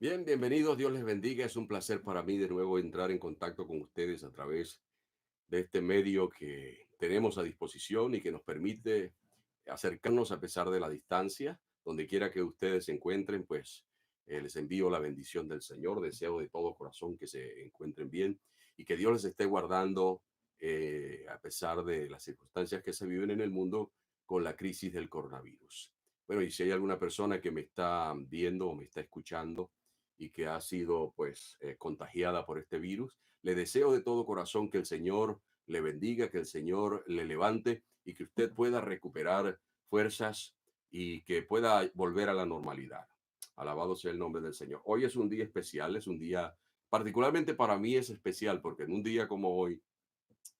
Bien, bienvenidos, Dios les bendiga. Es un placer para mí de nuevo entrar en contacto con ustedes a través de este medio que tenemos a disposición y que nos permite acercarnos a pesar de la distancia. Donde quiera que ustedes se encuentren, pues les envío la bendición del Señor. Deseo de todo corazón que se encuentren bien y que Dios les esté guardando a pesar de las circunstancias que se viven en el mundo con la crisis del coronavirus. Bueno, y si hay alguna persona que me está viendo o me está escuchando y que ha sido pues contagiada por este virus, le deseo de todo corazón que el Señor le bendiga, que el Señor le levante y que usted pueda recuperar fuerzas y que pueda volver a la normalidad. Alabado sea el nombre del Señor. Hoy es un día especial, es un día, particularmente para mí es especial, porque en un día como hoy,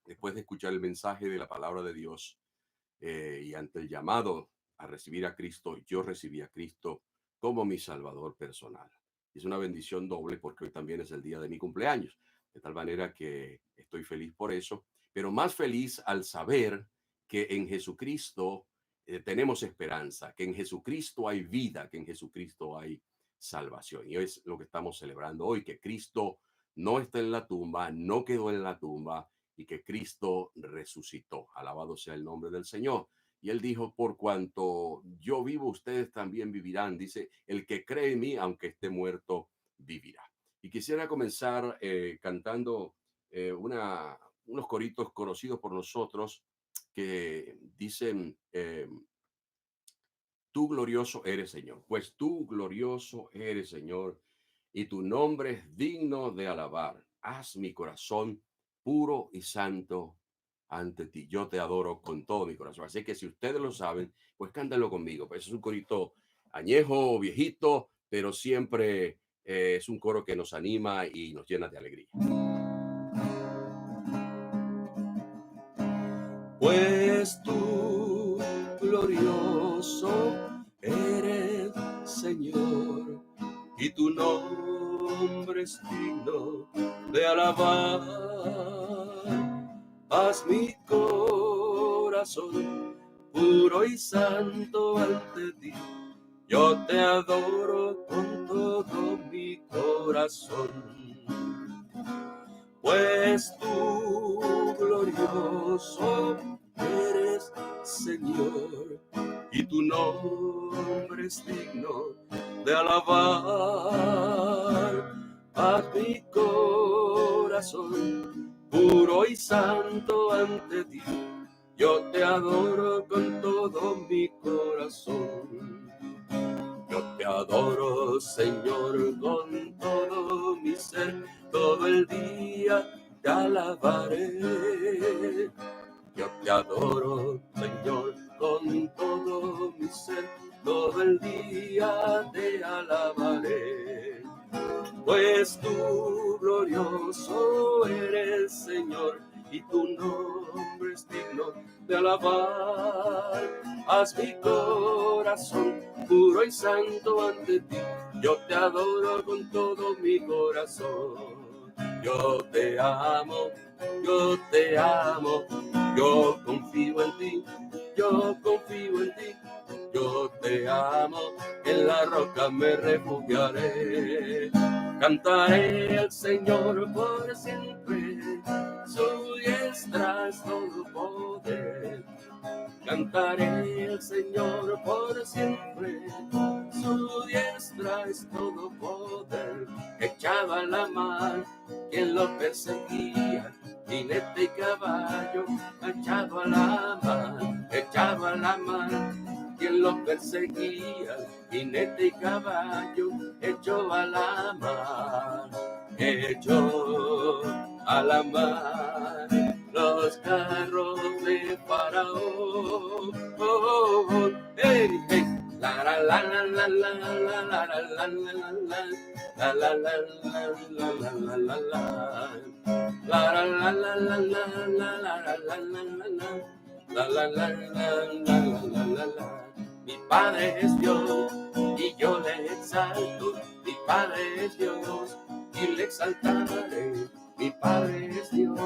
después de escuchar el mensaje de la palabra de Dios y ante el llamado a recibir a Cristo, yo recibí a Cristo como mi Salvador personal. Es una bendición doble porque hoy también es el día de mi cumpleaños, de tal manera que estoy feliz por eso, pero más feliz al saber que en Jesucristo tenemos esperanza, que en Jesucristo hay vida, que en Jesucristo hay salvación. Y es lo que estamos celebrando hoy, que Cristo no está en la tumba, no quedó en la tumba y que Cristo resucitó. Alabado sea el nombre del Señor. Y él dijo, por cuanto yo vivo, ustedes también vivirán. Dice, el que cree en mí, aunque esté muerto, vivirá. Y quisiera comenzar cantando unos coritos conocidos por nosotros que dicen, tú glorioso eres, Señor. Pues tú glorioso eres, Señor, y tu nombre es digno de alabar. Haz mi corazón puro y santo ante ti. Yo te adoro con todo mi corazón. Así que si ustedes lo saben, pues cántalo conmigo. Pues es un corito añejo, viejito, pero siempre es un coro que nos anima y nos llena de alegría. Pues tú, glorioso, eres Señor, y tu nombre es digno de alabar. Haz mi corazón puro y santo ante ti. Yo te adoro con todo mi corazón. Pues tú, glorioso, eres Señor, y tu nombre es digno de alabar. Haz mi corazón puro y santo ante ti. Yo te adoro con todo mi corazón. Yo te adoro, Señor, con todo mi ser, todo el día te alabaré. Yo te adoro, Señor, con todo mi ser, todo el día te alabaré. Pues tú, glorioso eres, Señor, y tu nombre es digno de alabar. Haz mi corazón puro y santo ante ti. Yo te adoro con todo mi corazón. Yo te amo, yo te amo, yo confío en ti, yo confío en ti. Yo te amo, en la roca me refugiaré. Cantaré al Señor por siempre, su diestra es todo poder. Cantaré al Señor por siempre, su diestra es todo poder. Echaba la mar quien lo perseguía, jinete y caballo, echado a la mar, echado a la mar. Quien lo perseguía, jinete y caballo, echó a la mar, echó a la mar los carros de Faraón. Oh, oh, hey, hey. La la la la la la la la la la la la la la la la la la la la. Mi Padre es Dios y yo le exalto. Mi Padre es Dios y le exaltaré. Mi Padre es Dios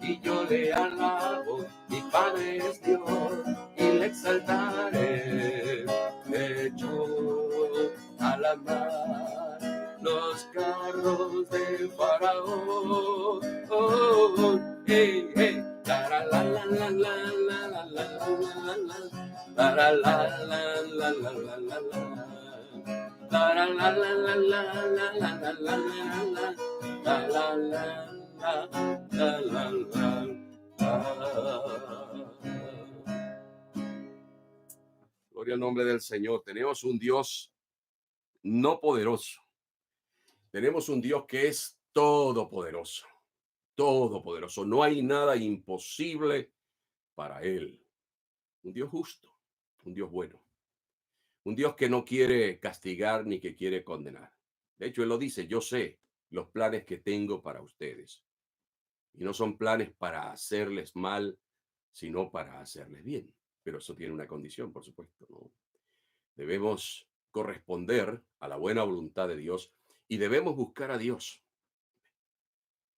y yo le alabo. Mi Padre es Dios y le exaltaré. Echó a la mar La la la la la la la la la. La la la la la la la la la la la la. La la la la la la. Gloria al nombre del Señor. Tenemos un Dios no poderoso. Tenemos un Dios que es todopoderoso. Todopoderoso. No hay nada imposible para Él. Un Dios justo. Un Dios bueno. Un Dios que no quiere castigar ni que quiere condenar. De hecho, Él lo dice, yo sé los planes que tengo para ustedes. Y no son planes para hacerles mal, sino para hacerles bien. Pero eso tiene una condición, por supuesto, ¿no? Debemos corresponder a la buena voluntad de Dios y debemos buscar a Dios.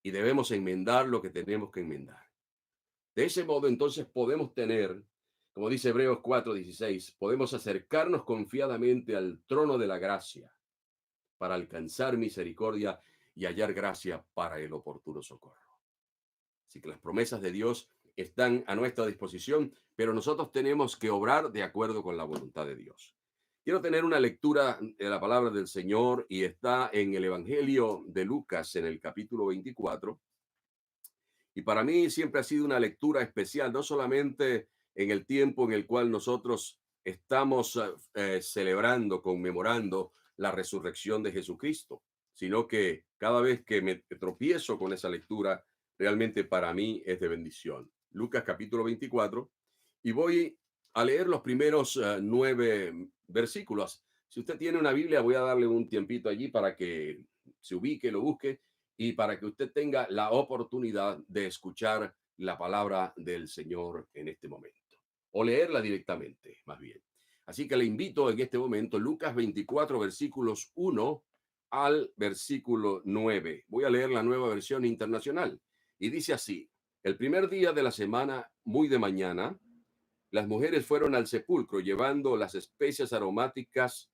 Y debemos enmendar lo que tenemos que enmendar. De ese modo, entonces, podemos tener, como dice Hebreos 4:16, podemos acercarnos confiadamente al trono de la gracia para alcanzar misericordia y hallar gracia para el oportuno socorro. Así que las promesas de Dios están a nuestra disposición, pero nosotros tenemos que obrar de acuerdo con la voluntad de Dios. Quiero tener una lectura de la palabra del Señor y está en el Evangelio de Lucas en el capítulo 24. Y para mí siempre ha sido una lectura especial, no solamente en el tiempo en el cual nosotros estamos celebrando, conmemorando la resurrección de Jesucristo, sino que cada vez que me tropiezo con esa lectura, realmente para mí es de bendición. Lucas capítulo 24, y voy a leer los primeros 9 versículos. Si usted tiene una Biblia, voy a darle un tiempito allí para que se ubique, lo busque y para que usted tenga la oportunidad de escuchar la palabra del Señor en este momento, o leerla directamente, más bien. Así que le invito en este momento, Lucas 24, versículos 1 al versículo 9. Voy a leer la nueva versión internacional. Y dice así, el primer día de la semana, muy de mañana, las mujeres fueron al sepulcro llevando las especias aromáticas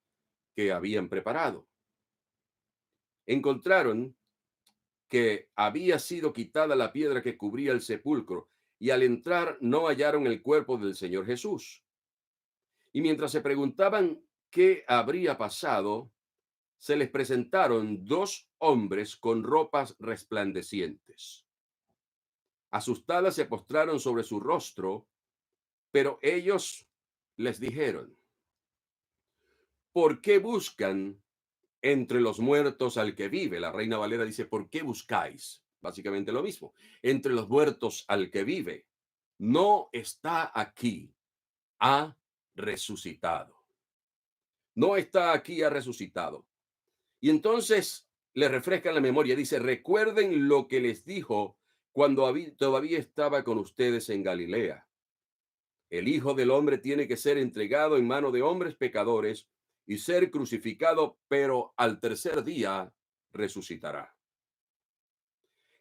que habían preparado. Encontraron que había sido quitada la piedra que cubría el sepulcro, y al entrar no hallaron el cuerpo del Señor Jesús. Y mientras se preguntaban qué habría pasado, se les presentaron 2 hombres con ropas resplandecientes. Asustadas se postraron sobre su rostro, pero ellos les dijeron, ¿por qué buscan entre los muertos al que vive? La Reina Valera dice, ¿por qué buscáis? Básicamente lo mismo. Entre los muertos al que vive. No está aquí, ha resucitado. No está aquí, ha resucitado. Y entonces le refrescan la memoria. Dice, recuerden lo que les dijo cuando todavía estaba con ustedes en Galilea. El Hijo del Hombre tiene que ser entregado en mano de hombres pecadores y ser crucificado, pero al tercer día resucitará.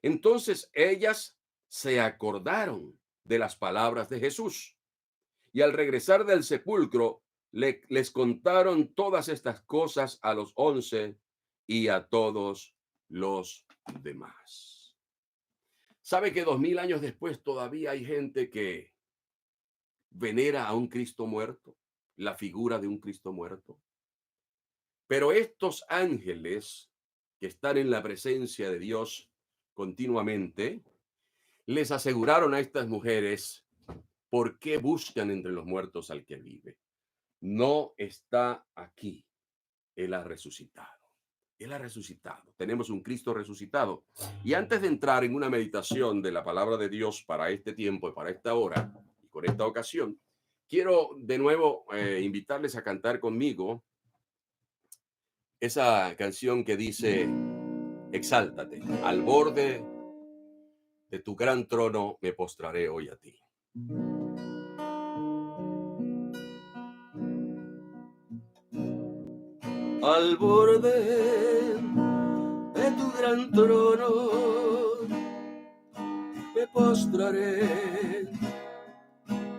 Entonces ellas se acordaron de las palabras de Jesús y al regresar del sepulcro les contaron todas estas cosas a los 11 y a todos los demás. ¿Sabe que 2000 años después todavía hay gente que venera a un Cristo muerto, la figura de un Cristo muerto? Pero estos ángeles que están en la presencia de Dios continuamente, les aseguraron a estas mujeres, ¿por qué buscan entre los muertos al que vive? No está aquí, Él ha resucitado. Él ha resucitado. Tenemos un Cristo resucitado. Y antes de entrar en una meditación de la palabra de Dios para este tiempo y para esta hora, y con esta ocasión, quiero de nuevo invitarles a cantar conmigo esa canción que dice, exáltate, al borde de tu gran trono me postraré hoy a ti. Al borde de tu gran trono me postraré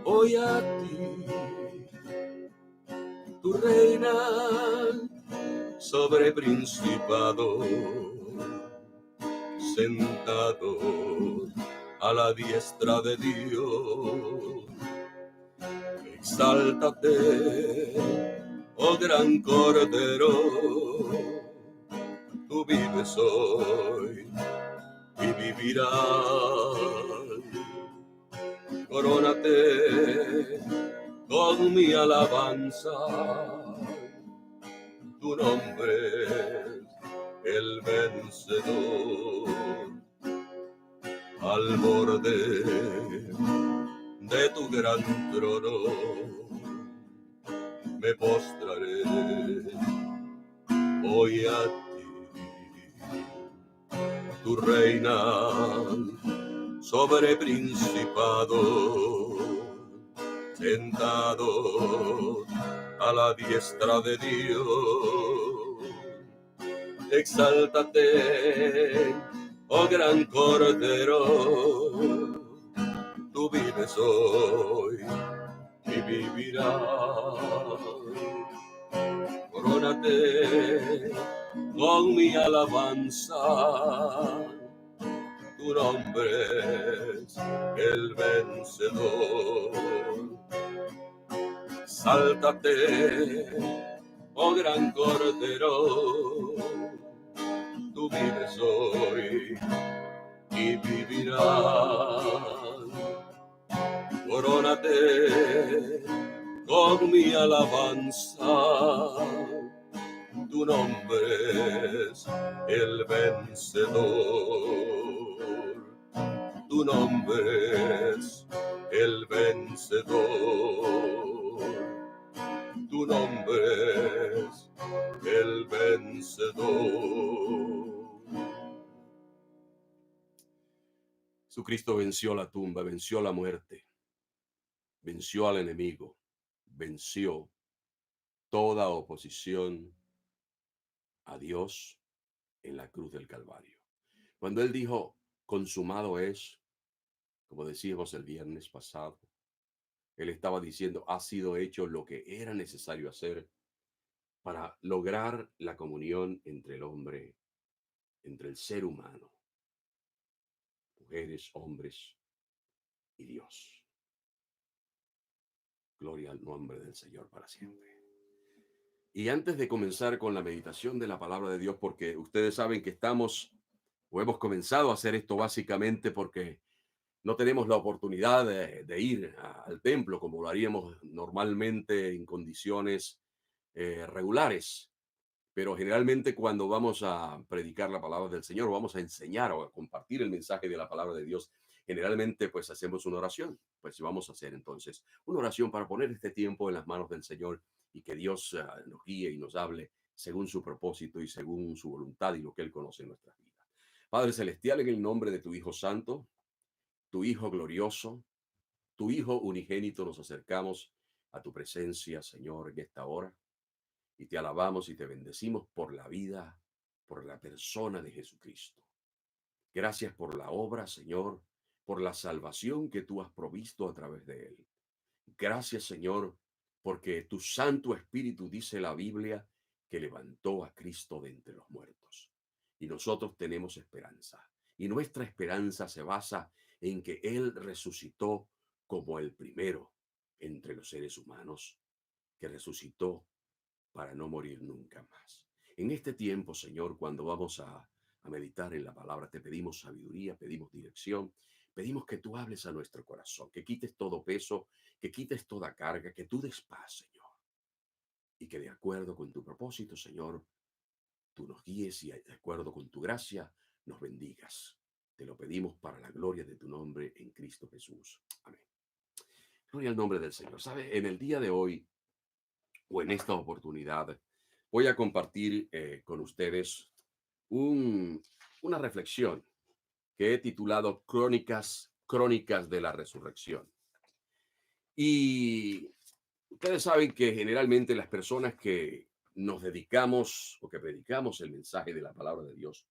hoy a ti. Tu reina sobre principado, sentado a la diestra de Dios. Exáltate, oh gran Cordero, tú vives hoy y vivirás. Corónate con mi alabanza, tu nombre es el vencedor. Al borde de tu gran trono me postraré hoy a ti. Tu reina sobre principado, sentado a la diestra de Dios. Exáltate, oh gran Cordero, tú vives hoy y vivirás. Corónate con mi alabanza, tu nombre es el vencedor. Sáltate, oh gran Cordero, tú vives hoy y vivirás. Corónate con mi alabanza, tu nombre es el vencedor. Tu nombre es el vencedor. Tu nombre es el vencedor. Jesucristo venció la tumba, venció la muerte, venció al enemigo, venció toda oposición a Dios en la cruz del Calvario. Cuando Él dijo, consumado es, como decíamos el viernes pasado, Él estaba diciendo, ha sido hecho lo que era necesario hacer para lograr la comunión entre el hombre, entre el ser humano, mujeres, hombres y Dios. Gloria al nombre del Señor para siempre. Y antes de comenzar con la meditación de la palabra de Dios, porque ustedes saben que estamos o hemos comenzado a hacer esto básicamente porque no tenemos la oportunidad de ir al templo como lo haríamos normalmente en condiciones regulares. Pero generalmente cuando vamos a predicar la palabra del Señor, o vamos a enseñar o a compartir el mensaje de la palabra de Dios, generalmente pues hacemos una oración. Pues vamos a hacer entonces una oración para poner este tiempo en las manos del Señor y que Dios nos guíe y nos hable según su propósito y según su voluntad y lo que Él conoce en nuestras vidas. Padre Celestial, en el nombre de tu Hijo Santo, tu Hijo glorioso, tu Hijo unigénito, nos acercamos a tu presencia, Señor, en esta hora y te alabamos y te bendecimos por la vida, por la persona de Jesucristo. Gracias por la obra, Señor, por la salvación que tú has provisto a través de él. Gracias, Señor, porque tu Santo Espíritu, dice la Biblia, que levantó a Cristo de entre los muertos. Y nosotros tenemos esperanza. Y nuestra esperanza se basa en que Él resucitó como el primero entre los seres humanos, que resucitó para no morir nunca más. En este tiempo, Señor, cuando vamos a meditar en la palabra, te pedimos sabiduría, pedimos dirección, pedimos que tú hables a nuestro corazón, que quites todo peso, que quites toda carga, que tú des paz, Señor. Y que de acuerdo con tu propósito, Señor, tú nos guíes y de acuerdo con tu gracia nos bendigas. Te lo pedimos para la gloria de tu nombre en Cristo Jesús. Amén. Gloria al nombre del Señor. ¿Sabe? En el día de hoy o en esta oportunidad voy a compartir con ustedes una reflexión que he titulado Crónicas de la Resurrección. Y ustedes saben que generalmente las personas que nos dedicamos o que predicamos el mensaje de la palabra de Dios,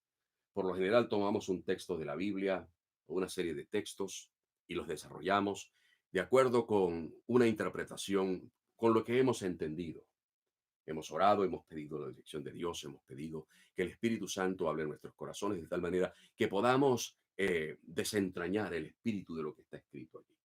por lo general tomamos un texto de la Biblia o una serie de textos y los desarrollamos de acuerdo con una interpretación, con lo que hemos entendido. Hemos orado, hemos pedido la dirección de Dios, hemos pedido que el Espíritu Santo hable en nuestros corazones de tal manera que podamos desentrañar el espíritu de lo que está escrito allí.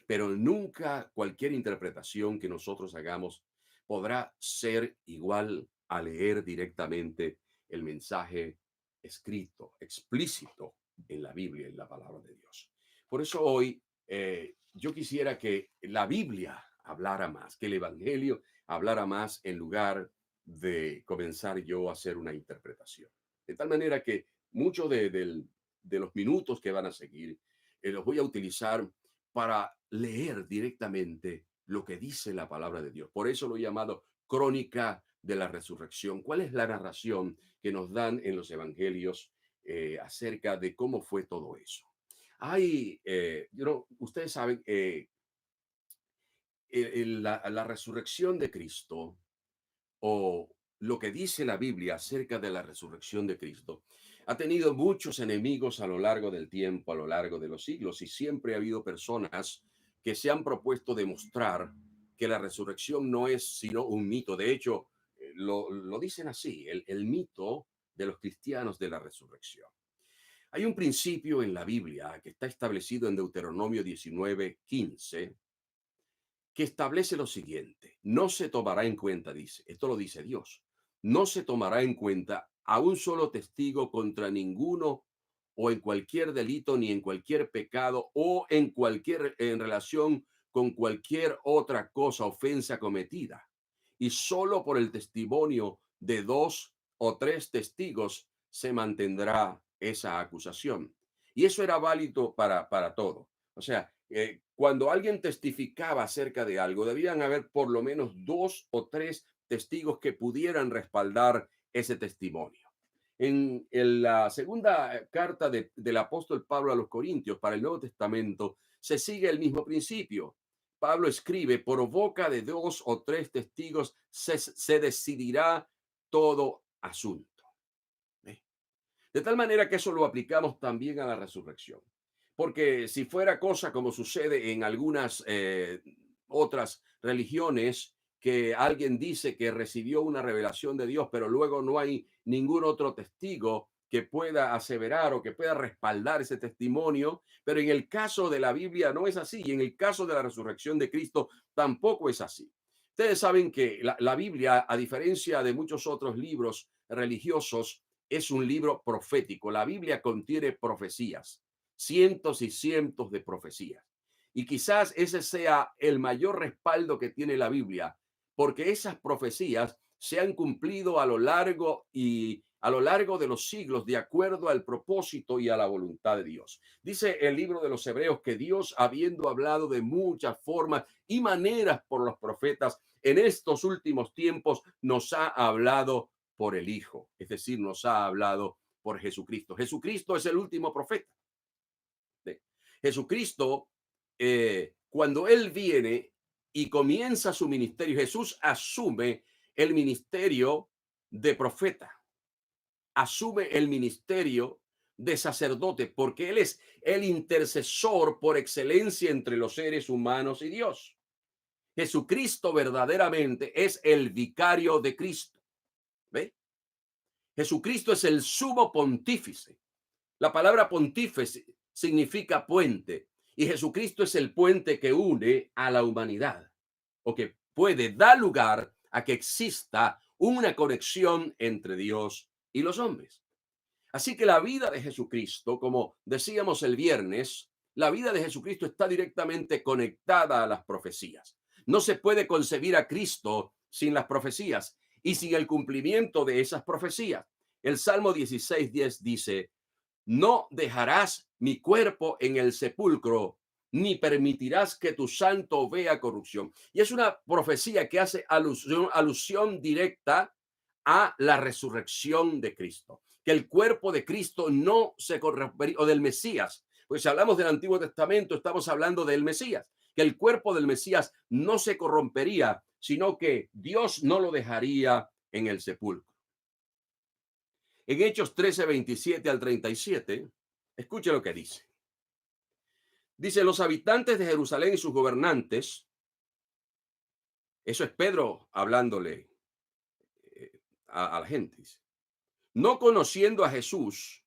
pero nunca cualquier interpretación que nosotros hagamos podrá ser igual a leer directamente el mensaje escrito, explícito en la Biblia, en la palabra de Dios. Por eso hoy yo quisiera que la Biblia hablara más, que el Evangelio hablara más en lugar de comenzar yo a hacer una interpretación. De tal manera que muchos de los minutos que van a seguir los voy a utilizar para leer directamente lo que dice la palabra de Dios. Por eso lo he llamado crónica de la resurrección. ¿Cuál es la narración que nos dan en los evangelios acerca de cómo fue todo eso? Hay, ustedes saben, la resurrección de Cristo o lo que dice la Biblia acerca de la resurrección de Cristo, ha tenido muchos enemigos a lo largo del tiempo, a lo largo de los siglos, y siempre ha habido personas que se han propuesto demostrar que la resurrección no es sino un mito. De hecho, lo dicen así, el mito de los cristianos de la resurrección. Hay un principio en la Biblia que está establecido en Deuteronomio 19:15 que establece lo siguiente: no se tomará en cuenta, dice, esto lo dice Dios, no se tomará en cuenta a un solo testigo contra ninguno o en cualquier delito ni en cualquier pecado o en relación con cualquier otra cosa, ofensa cometida. Y solo por el testimonio de dos o tres testigos se mantendrá esa acusación. Y eso era válido para todo. O sea, cuando alguien testificaba acerca de algo, debían haber por lo menos dos o tres testigos que pudieran respaldar ese testimonio. En la segunda carta del apóstol Pablo a los Corintios para el Nuevo Testamento se sigue el mismo principio. Pablo escribe: por boca de dos o tres testigos se decidirá todo asunto. ¿Ve? De tal manera que eso lo aplicamos también a la resurrección. Porque si fuera cosa como sucede en algunas otras religiones, que alguien dice que recibió una revelación de Dios, pero luego no hay ningún otro testigo que pueda aseverar o que pueda respaldar ese testimonio, pero en el caso de la Biblia no es así, y en el caso de la resurrección de Cristo tampoco es así. Ustedes saben que la Biblia, a diferencia de muchos otros libros religiosos, es un libro profético. La Biblia contiene profecías, cientos y cientos de profecías. Y quizás ese sea el mayor respaldo que tiene la Biblia, porque esas profecías se han cumplido a lo largo de los siglos de acuerdo al propósito y a la voluntad de Dios. Dice el libro de los Hebreos que Dios, habiendo hablado de muchas formas y maneras por los profetas, en estos últimos tiempos nos ha hablado por el Hijo, es decir, nos ha hablado por Jesucristo. Jesucristo es el último profeta. Jesucristo, cuando Él viene y comienza su ministerio, Jesús asume el ministerio de profeta, asume el ministerio de sacerdote, porque Él es el intercesor por excelencia entre los seres humanos y Dios. Jesucristo verdaderamente es el vicario de Cristo. ¿Ve? Jesucristo es el sumo pontífice. La palabra pontífice significa puente, y Jesucristo es el puente que une a la humanidad, o que puede dar lugar a que exista una conexión entre Dios y los hombres. Así que la vida de Jesucristo, como decíamos el viernes, la vida de Jesucristo está directamente conectada a las profecías. No se puede concebir a Cristo sin las profecías y sin el cumplimiento de esas profecías. El Salmo 16:10 dice: no dejarás mi cuerpo en el sepulcro, ni permitirás que tu santo vea corrupción. Y es una profecía que hace alusión directa a la resurrección de Cristo, que el cuerpo de Cristo no se corrompería, o del Mesías. Pues si hablamos del Antiguo Testamento, estamos hablando del Mesías, que el cuerpo del Mesías no se corrompería, sino que Dios no lo dejaría en el sepulcro. En Hechos 13:27 al 37, escuche lo que dice. Dice: los habitantes de Jerusalén y sus gobernantes, eso es Pedro hablándole a la gente, dice, no conociendo a Jesús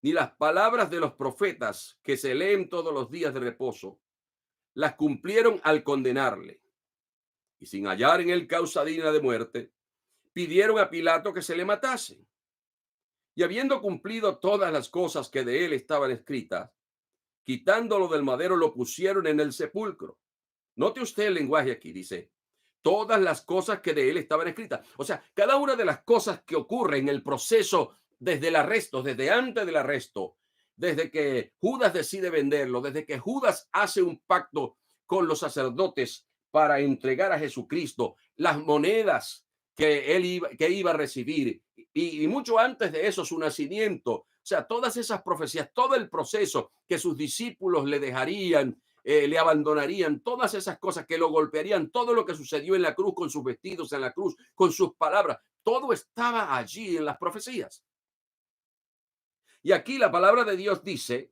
ni las palabras de los profetas que se leen todos los días de reposo, las cumplieron al condenarle. Y sin hallar en él causa digna de muerte, pidieron a Pilato que se le matase. Y habiendo cumplido todas las cosas que de él estaban escritas, quitándolo del madero, lo pusieron en el sepulcro. Note usted el lenguaje aquí, dice, todas las cosas que de él estaban escritas. O sea, cada una de las cosas que ocurre en el proceso desde el arresto, desde antes del arresto, desde que Judas decide venderlo, desde que Judas hace un pacto con los sacerdotes para entregar a Jesucristo, las monedas que iba a recibir y mucho antes de eso su nacimiento, o sea, todas esas profecías, todo el proceso que sus discípulos le dejarían, le abandonarían, todas esas cosas que lo golpearían, todo lo que sucedió en la cruz con sus vestidos en la cruz, con sus palabras, todo estaba allí en las profecías. Y aquí la palabra de Dios dice,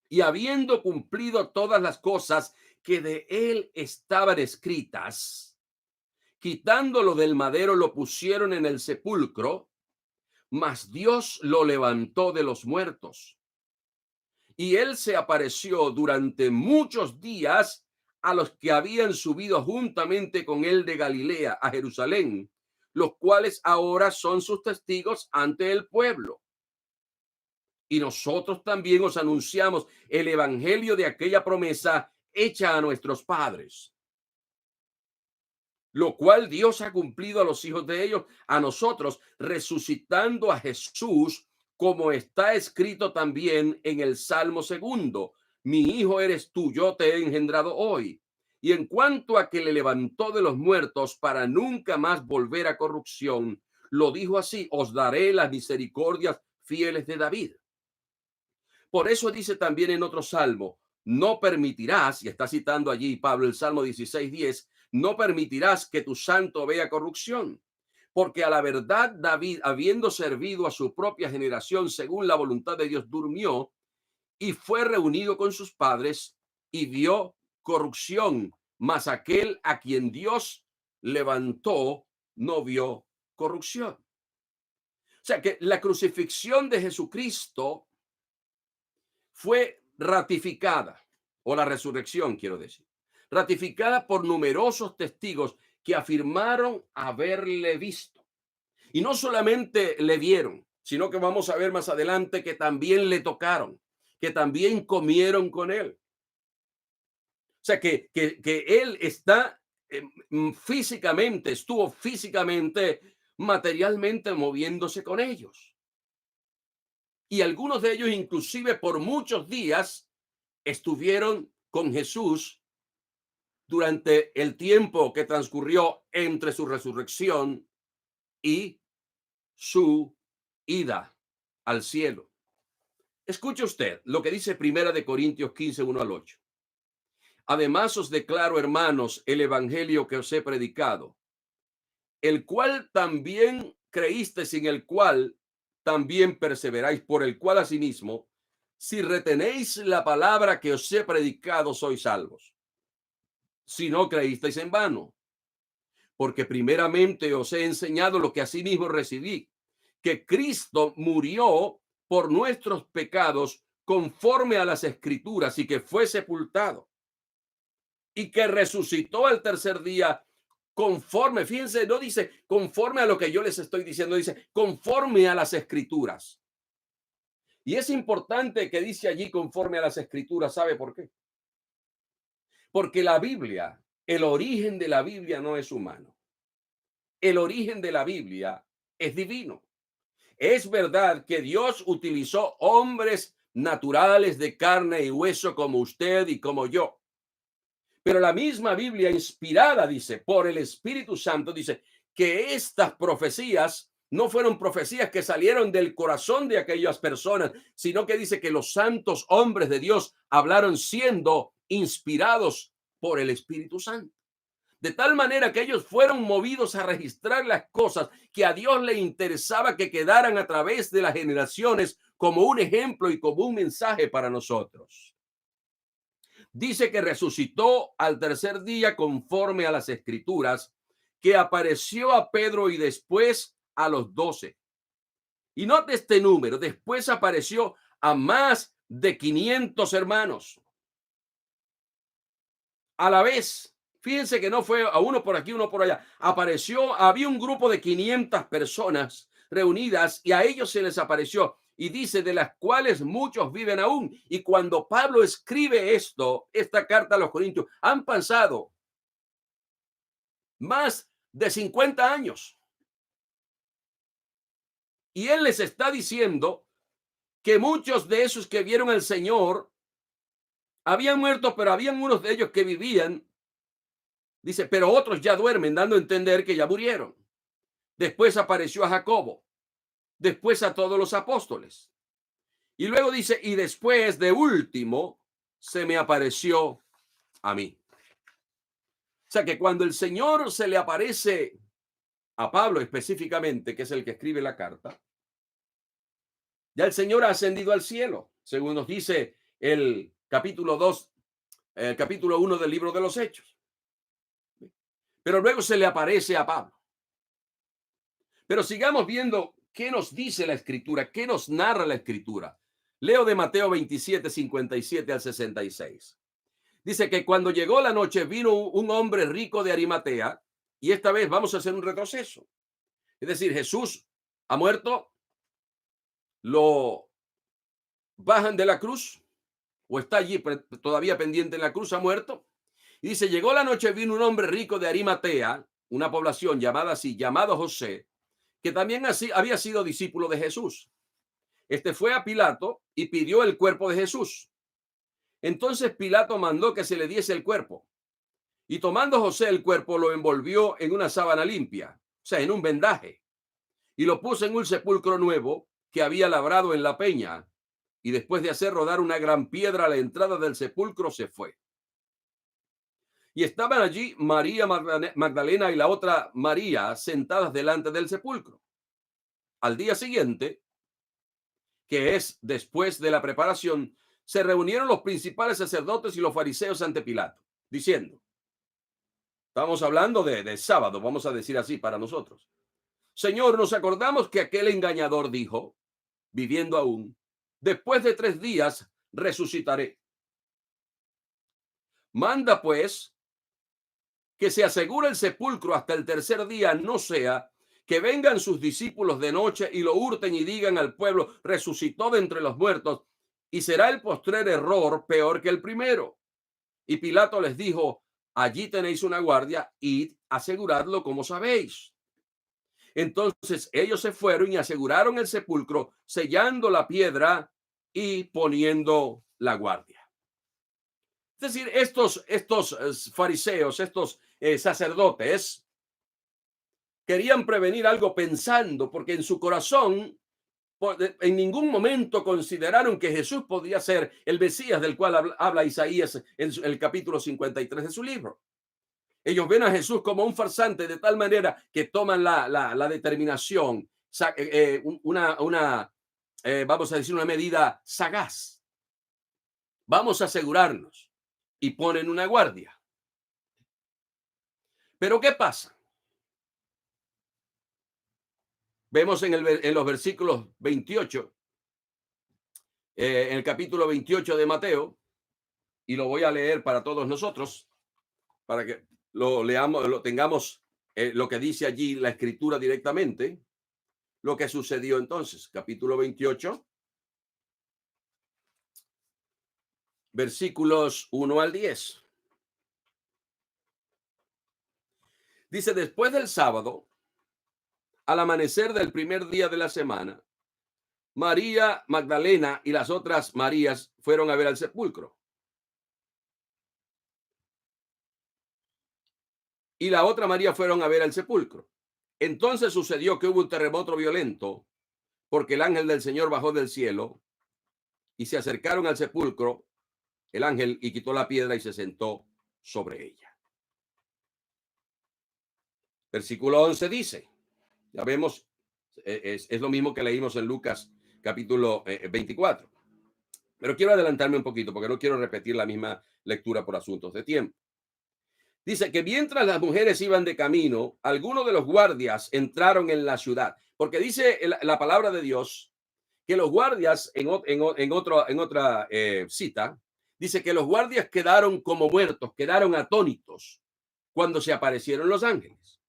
y habiendo cumplido todas las cosas que de él estaban escritas, quitándolo del madero, lo pusieron en el sepulcro, mas Dios lo levantó de los muertos. Y él se apareció durante muchos días a los que habían subido juntamente con él de Galilea a Jerusalén, los cuales ahora son sus testigos ante el pueblo. Y nosotros también os anunciamos el evangelio de aquella promesa hecha a nuestros padres, lo cual Dios ha cumplido a los hijos de ellos, a nosotros, resucitando a Jesús, como está escrito también en el Salmo segundo, mi hijo eres tú, yo te he engendrado hoy. Y en cuanto a que le levantó de los muertos para nunca más volver a corrupción, lo dijo así, os daré las misericordias fieles de David. Por eso dice también en otro salmo, no permitirás, y está citando allí Pablo el Salmo 16:10, no permitirás que tu santo vea corrupción. Porque a la verdad David, habiendo servido a su propia generación según la voluntad de Dios, durmió y fue reunido con sus padres y vio corrupción, mas aquel a quien Dios levantó no vio corrupción. O sea que la crucifixión de Jesucristo fue ratificada, o la resurrección, quiero decir, ratificada por numerosos testigos que afirmaron haberle visto. Y no solamente le vieron, sino que vamos a ver más adelante que también le tocaron, que también comieron con él. O sea, que él está físicamente, estuvo físicamente, materialmente moviéndose con ellos. Y algunos de ellos inclusive por muchos días estuvieron con Jesús durante el tiempo que transcurrió entre su resurrección y su ida al cielo. Escuche usted lo que dice Primera de Corintios 15, 1 al 8. Además os declaro, hermanos, el evangelio que os he predicado, el cual también creísteis, en el cual también perseveráis, por el cual asimismo, si retenéis la palabra que os he predicado, sois salvos. Si no creísteis en vano, porque primeramente os he enseñado lo que asimismo recibí, que Cristo murió por nuestros pecados conforme a las escrituras y que fue sepultado y que resucitó al tercer día conforme, fíjense, no dice conforme a lo que yo les estoy diciendo, dice conforme a las escrituras. Y es importante que dice allí conforme a las escrituras, ¿sabe por qué? Porque la Biblia, el origen de la Biblia no es humano. El origen de la Biblia es divino. Es verdad que Dios utilizó hombres naturales de carne y hueso como usted y como yo. Pero la misma Biblia inspirada, dice, por el Espíritu Santo, dice que estas profecías no fueron profecías que salieron del corazón de aquellas personas, sino que dice que los santos hombres de Dios hablaron siendo inspirados por el Espíritu Santo. De tal manera que ellos fueron movidos a registrar las cosas que a Dios le interesaba que quedaran a través de las generaciones como un ejemplo y como un mensaje para nosotros. Dice que resucitó al tercer día conforme a las escrituras, que apareció a Pedro y después a los 12. Y note este número, después apareció a más de 500 hermanos. a la vez. Fíjense que no fue a uno por aquí, uno por allá. Apareció, había un grupo de 500 personas reunidas y a ellos se les apareció. Y dice, de las cuales muchos viven aún. Y cuando Pablo escribe esta carta a los Corintios, han pasado más de 50 años. Y él les está diciendo que muchos de esos que vieron al Señor habían muerto, pero habían unos de ellos que vivían. Dice, pero otros ya duermen, dando a entender que ya murieron. Después apareció a Jacobo, después a todos los apóstoles. Y luego dice, y después de último, se me apareció a mí. O sea que cuando el Señor se le aparece a Pablo específicamente, que es el que escribe la carta, ya el Señor ha ascendido al cielo, según nos dice el capítulo 2, el capítulo 1 del libro de los Hechos. Pero luego se le aparece a Pablo. Pero sigamos viendo qué nos dice la Escritura, qué nos narra la Escritura. Leo de Mateo 27, 57 al 66. Dice que cuando llegó la noche vino un hombre rico de Arimatea, y esta vez vamos a hacer un retroceso. Es decir, Jesús ha muerto, lo bajan de la cruz, o está allí todavía pendiente en la cruz, ha muerto. Y dice, llegó la noche, vino un hombre rico de Arimatea, una población llamada así, llamado José, que también así había sido discípulo de Jesús. Este fue a Pilato y pidió el cuerpo de Jesús. Entonces Pilato mandó que se le diese el cuerpo. Y tomando José el cuerpo, lo envolvió en una sábana limpia, o sea, en un vendaje, y lo puso en un sepulcro nuevo que había labrado en la peña. Y después de hacer rodar una gran piedra a la entrada del sepulcro, se fue. Y estaban allí María Magdalena y la otra María sentadas delante del sepulcro. Al día siguiente, que es después de la preparación, se reunieron los principales sacerdotes y los fariseos ante Pilato, diciendo, estamos hablando de sábado, vamos a decir así para nosotros. Señor, nos acordamos que aquel engañador dijo, viviendo aún, después de 3 días resucitaré. Manda pues que se asegure el sepulcro hasta el tercer día, no sea que vengan sus discípulos de noche y lo hurten y digan al pueblo, resucitó de entre los muertos, y será el postrer error peor que el primero. Y Pilato les dijo, allí tenéis una guardia, id, aseguradlo como sabéis. Entonces ellos se fueron y aseguraron el sepulcro, sellando la piedra y poniendo la guardia. Es decir, estos fariseos, estos sacerdotes, querían prevenir algo pensando, porque en su corazón en ningún momento consideraron que Jesús podía ser el Mesías del cual habla Isaías en el capítulo 53 de su libro. Ellos ven a Jesús como un farsante de tal manera que toman la determinación, vamos a decir, una medida sagaz. Vamos a asegurarnos y ponen una guardia. Pero ¿qué pasa? Vemos en los versículos 28, en el capítulo 28 de Mateo, y lo voy a leer para todos nosotros, para que lo leamos, lo tengamos, lo que dice allí la escritura directamente, lo que sucedió entonces. Capítulo 28, versículos 1 al 10. Dice, después del sábado, al amanecer del primer día de la semana, María Magdalena y las otras Marías fueron a ver al sepulcro. Y la otra María fueron a ver al sepulcro. Entonces sucedió que hubo un terremoto violento, porque el ángel del Señor bajó del cielo, y se acercaron al sepulcro el ángel y quitó la piedra y se sentó sobre ella. Versículo 11 dice, ya vemos, es lo mismo que leímos en Lucas capítulo 24. Pero quiero adelantarme un poquito porque no quiero repetir la misma lectura por asuntos de tiempo. Dice que mientras las mujeres iban de camino, algunos de los guardias entraron en la ciudad, porque dice la palabra de Dios que los guardias en otra cita Dice que los guardias quedaron como muertos, quedaron atónitos cuando se aparecieron los ángeles.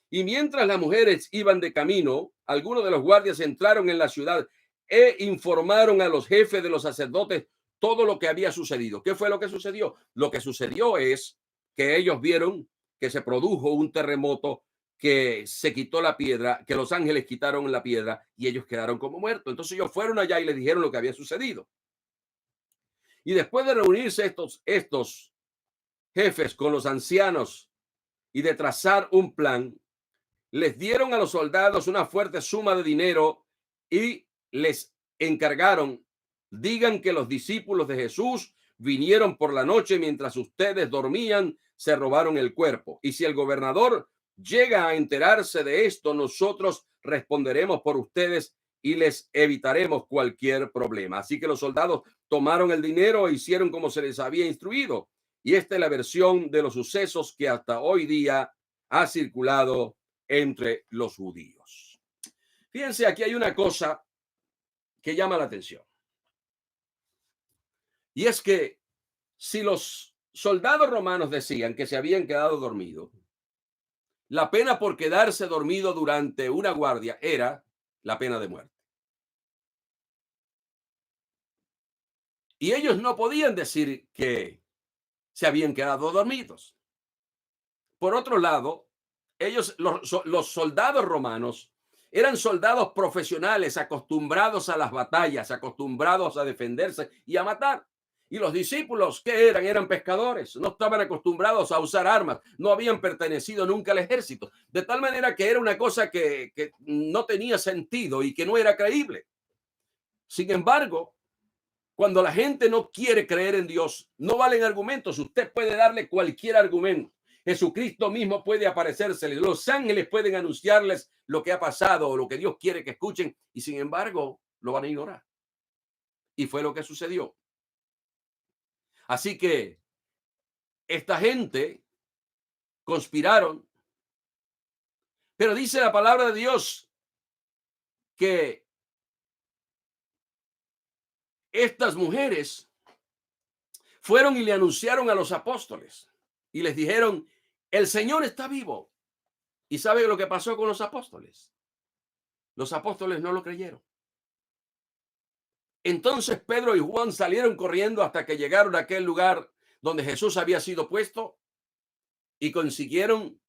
Y mientras las mujeres iban de camino, algunos de los guardias entraron en la ciudad e informaron a los jefes de los sacerdotes todo lo que había sucedido. ¿Qué fue lo que sucedió? Lo que sucedió es que ellos vieron que se produjo un terremoto, que se quitó la piedra, que los ángeles quitaron la piedra y ellos quedaron como muertos. Entonces ellos fueron allá y les dijeron lo que había sucedido. Y después de reunirse estos jefes con los ancianos y de trazar un plan, les dieron a los soldados una fuerte suma de dinero y les encargaron: digan que los discípulos de Jesús vinieron por la noche mientras ustedes dormían, se robaron el cuerpo. Y si el gobernador llega a enterarse de esto, nosotros responderemos por ustedes y les evitaremos cualquier problema. Así que los soldados tomaron el dinero e hicieron como se les había instruido. Y esta es la versión de los sucesos que hasta hoy día ha circulado entre los judíos. Fíjense, aquí hay una cosa que llama la atención. Y es que si los soldados romanos decían que se habían quedado dormidos, la pena por quedarse dormido durante una guardia era la pena de muerte. Y ellos no podían decir que se habían quedado dormidos. Por otro lado, los soldados romanos, eran soldados profesionales, acostumbrados a las batallas, acostumbrados a defenderse y a matar. Y los discípulos, ¿qué eran? Eran pescadores, no estaban acostumbrados a usar armas, no habían pertenecido nunca al ejército. De tal manera que era una cosa que no tenía sentido y que no era creíble. Sin embargo, cuando la gente no quiere creer en Dios, no valen argumentos. Usted puede darle cualquier argumento. Jesucristo mismo puede aparecérseles. Los ángeles pueden anunciarles lo que ha pasado o lo que Dios quiere que escuchen, y sin embargo lo van a ignorar. Y fue lo que sucedió. Así que esta gente conspiraron, pero dice la palabra de Dios que estas mujeres fueron y le anunciaron a los apóstoles y les dijeron: el Señor está vivo. ¿Y sabe lo que pasó con los apóstoles? Los apóstoles no lo creyeron. Entonces Pedro y Juan salieron corriendo hasta que llegaron a aquel lugar donde Jesús había sido puesto y consiguieron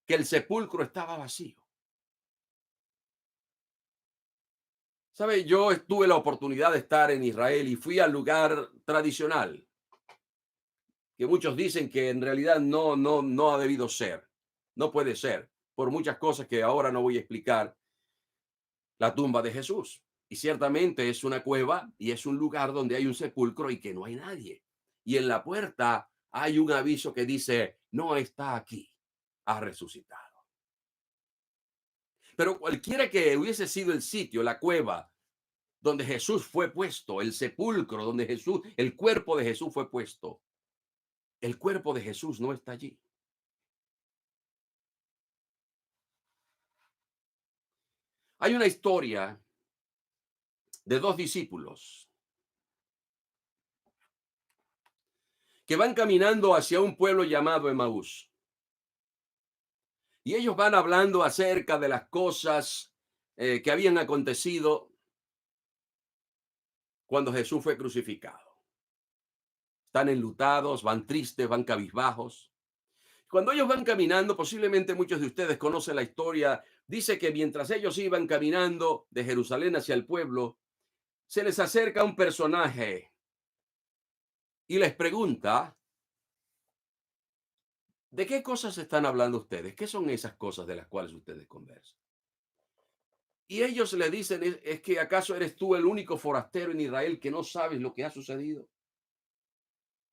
que el sepulcro estaba vacío. ¿Sabe? Yo tuve la oportunidad de estar en Israel y fui al lugar tradicional, que muchos dicen que en realidad no ha debido ser. No puede ser, por muchas cosas que ahora no voy a explicar, la tumba de Jesús. Y ciertamente es una cueva y es un lugar donde hay un sepulcro y que no hay nadie. Y en la puerta hay un aviso que dice: no está aquí, ha resucitado. Pero cualquiera que hubiese sido el sitio, la cueva donde Jesús fue puesto, el sepulcro donde Jesús, el cuerpo de Jesús fue puesto, el cuerpo de Jesús no está allí. Hay una historia de dos discípulos que van caminando hacia un pueblo llamado Emaús. Y ellos van hablando acerca de las cosas que habían acontecido cuando Jesús fue crucificado. Están enlutados, van tristes, van cabizbajos. Cuando ellos van caminando, posiblemente muchos de ustedes conocen la historia, dice que mientras ellos iban caminando de Jerusalén hacia el pueblo, se les acerca un personaje y les pregunta: ¿de qué cosas están hablando ustedes? ¿Qué son esas cosas de las cuales ustedes conversan? Y ellos le dicen: ¿Es que acaso eres tú el único forastero en Israel que no sabes lo que ha sucedido?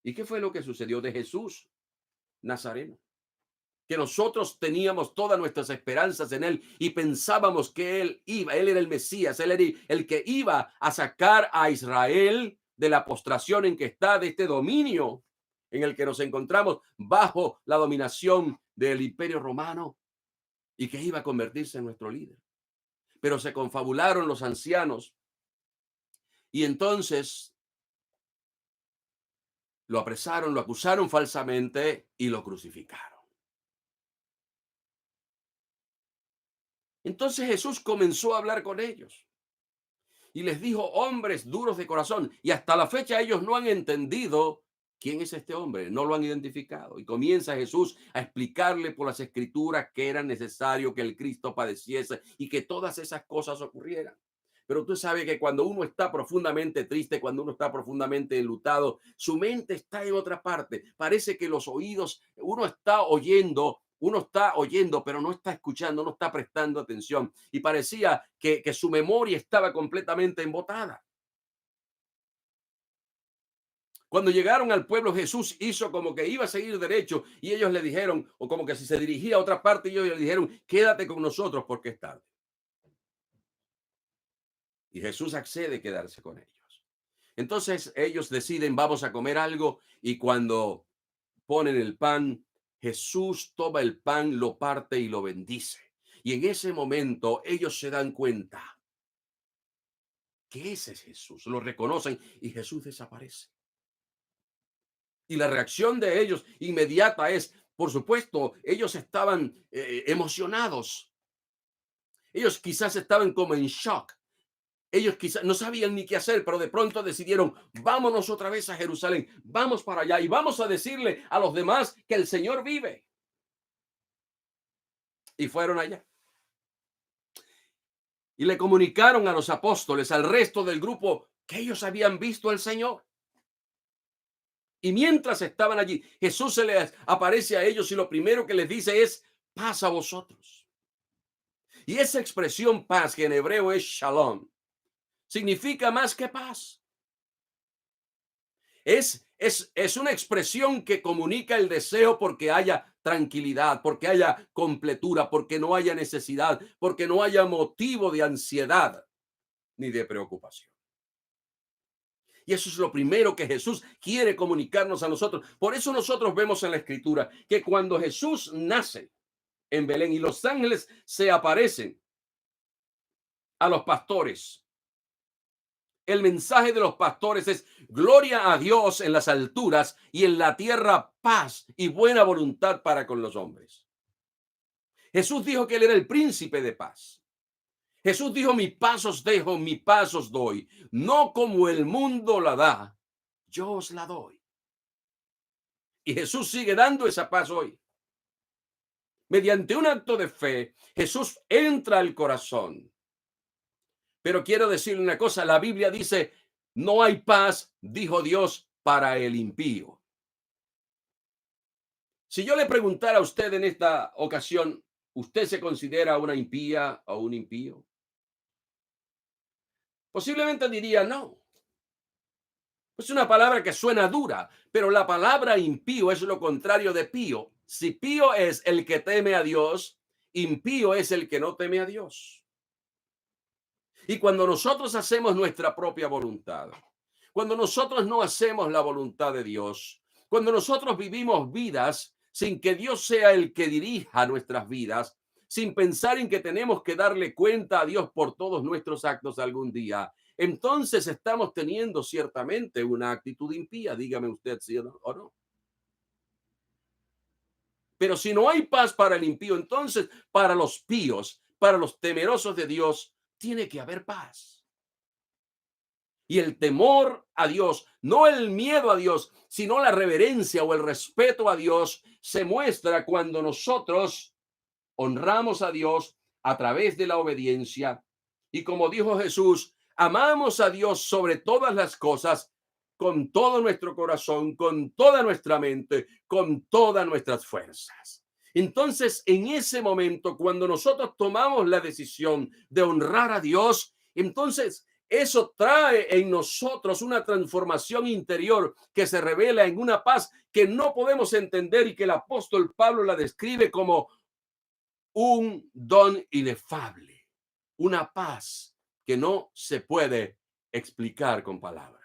¿Y qué fue lo que sucedió de Jesús Nazareno? Que nosotros teníamos todas nuestras esperanzas en él y pensábamos que él era el Mesías, él era el que iba a sacar a Israel de la postración en que está, de este dominio en el que nos encontramos bajo la dominación del Imperio Romano, y que iba a convertirse en nuestro líder. Pero se confabularon los ancianos y entonces Lo apresaron, lo acusaron falsamente y lo crucificaron. Entonces Jesús comenzó a hablar con ellos y les dijo, hombres duros de corazón, y hasta la fecha ellos no han entendido quién es este hombre, no lo han identificado. Y comienza Jesús a explicarle por las escrituras que era necesario que el Cristo padeciese y que todas esas cosas ocurrieran. Pero tú sabes que cuando uno está profundamente triste, cuando uno está profundamente enlutado, su mente está en otra parte. Parece que los oídos, uno está oyendo, pero no está escuchando, no está prestando atención. Y parecía que su memoria estaba completamente embotada. Cuando llegaron al pueblo, Jesús hizo como que iba a seguir derecho y ellos le dijeron, o como que si se dirigía a otra parte, y ellos le dijeron, quédate con nosotros porque es tarde. Y Jesús accede a quedarse con ellos. Entonces ellos deciden, vamos a comer algo, y cuando ponen el pan, Jesús toma el pan, lo parte y lo bendice. Y en ese momento ellos se dan cuenta que ese es Jesús, lo reconocen y Jesús desaparece. Y la reacción de ellos inmediata es, por supuesto, ellos estaban emocionados. Ellos quizás estaban como en shock. Ellos quizás no sabían ni qué hacer, pero de pronto decidieron, vámonos otra vez a Jerusalén, vamos para allá y vamos a decirle a los demás que el Señor vive. Y fueron allá. Y le comunicaron a los apóstoles, al resto del grupo, que ellos habían visto al Señor. Y mientras estaban allí, Jesús se les aparece a ellos y lo primero que les dice es, paz a vosotros. Y esa expresión paz, que en hebreo es shalom, significa más que paz. Es una expresión que comunica el deseo porque haya tranquilidad, porque haya completura, porque no haya necesidad, porque no haya motivo de ansiedad ni de preocupación. Y eso es lo primero que Jesús quiere comunicarnos a nosotros. Por eso nosotros vemos en la Escritura que cuando Jesús nace en Belén y los ángeles se aparecen a los pastores, el mensaje de los pastores es gloria a Dios en las alturas y en la tierra paz y buena voluntad para con los hombres. Jesús dijo que él era el príncipe de paz. Jesús dijo, mi paz os dejo, mi paz os doy. No como el mundo la da, yo os la doy. Y Jesús sigue dando esa paz hoy. Mediante un acto de fe, Jesús entra al corazón. Pero quiero decirle una cosa, la Biblia dice, no hay paz, dijo Dios, para el impío. Si yo le preguntara a usted en esta ocasión, ¿usted se considera una impía o un impío? Posiblemente diría no. Es una palabra que suena dura, pero la palabra impío es lo contrario de pío. Si pío es el que teme a Dios, impío es el que no teme a Dios. Y cuando nosotros hacemos nuestra propia voluntad, cuando nosotros no hacemos la voluntad de Dios, cuando nosotros vivimos vidas sin que Dios sea el que dirija nuestras vidas, sin pensar en que tenemos que darle cuenta a Dios por todos nuestros actos algún día, entonces estamos teniendo ciertamente una actitud impía, dígame usted si o no. Pero si no hay paz para el impío, entonces para los píos, para los temerosos de Dios, tiene que haber paz. Y el temor a Dios, no el miedo a Dios, sino la reverencia o el respeto a Dios, se muestra cuando nosotros honramos a Dios a través de la obediencia. Y como dijo Jesús, amamos a Dios sobre todas las cosas, con todo nuestro corazón, con toda nuestra mente, con todas nuestras fuerzas. Entonces, en ese momento, cuando nosotros tomamos la decisión de honrar a Dios, entonces eso trae en nosotros una transformación interior que se revela en una paz que no podemos entender y que el apóstol Pablo la describe como un don inefable, una paz que no se puede explicar con palabras.